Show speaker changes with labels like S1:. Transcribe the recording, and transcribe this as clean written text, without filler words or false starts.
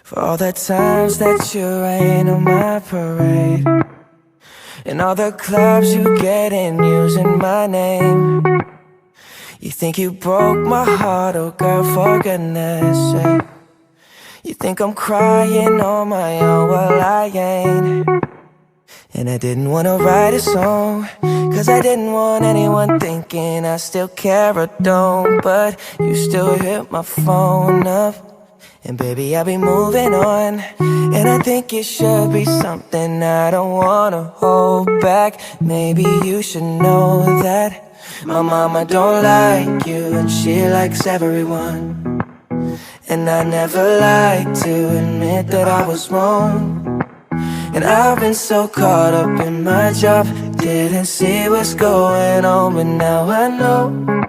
S1: For all the times that you rain on my parade, and all the clubs you get in using my name. You think you broke my heart, oh girl, for goodness sake. You think I'm crying on my own, well I ain't. And I didn't wanna write a song, cause I didn't want anyone thinking I still care or don't. But you still hit my phone up, and baby I'll be moving on. And I think it should be something I don't wanna hold back. Maybe you should know that my mama don't like you, and she likes everyone. And I never like to admit that I was wrong. And I've been so caught up in my job, didn't see what's going on. But now I know